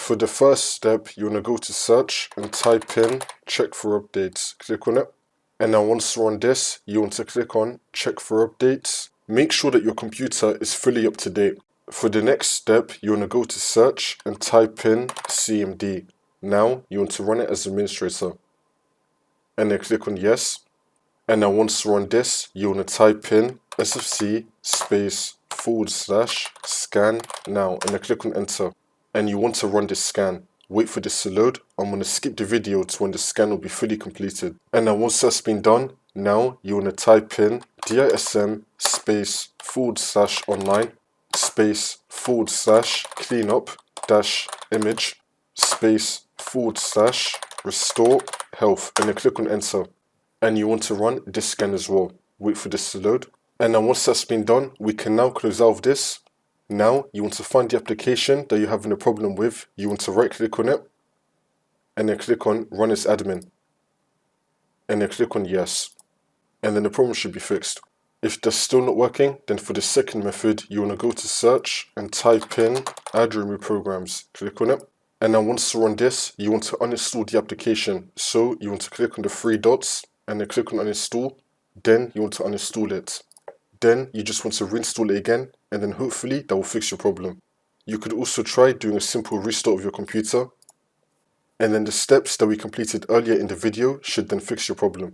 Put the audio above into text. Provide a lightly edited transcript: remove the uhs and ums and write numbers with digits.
For the first step, you want to go to search and type in check for updates. Click on it. And now once you're on this, you want to click on check for updates. Make sure that your computer is fully up to date. For the next step, you want to go to search and type in CMD. Now you want to run it as administrator. And then click on yes. And now once you're on this, you want to type in sfc /scan now and then click on enter. And you want to run this scan. Wait for this to load. I'm going to skip the video to when the scan will be fully completed. And now once that's been done, now you want to type in DISM /online /cleanup -image /restore health and then click on enter. And you want to run this scan as well. Wait for this to load. And now once that's been done, we can now close out of this. Now you want to find the application that you're having a problem with. You want to right click on it and then click on run as admin and then click on yes, and then the problem should be fixed. If that's still not working, then for the second method, you want to go to search and type in add remove programs. Click on it. And now once you're on this, you want to uninstall the application. So you want to click on the three dots and then click on uninstall. Then you want to uninstall it. Then you just want to reinstall it again, and then hopefully that will fix your problem. You could also try doing a simple restart of your computer, and then the steps that we completed earlier in the video should then fix your problem.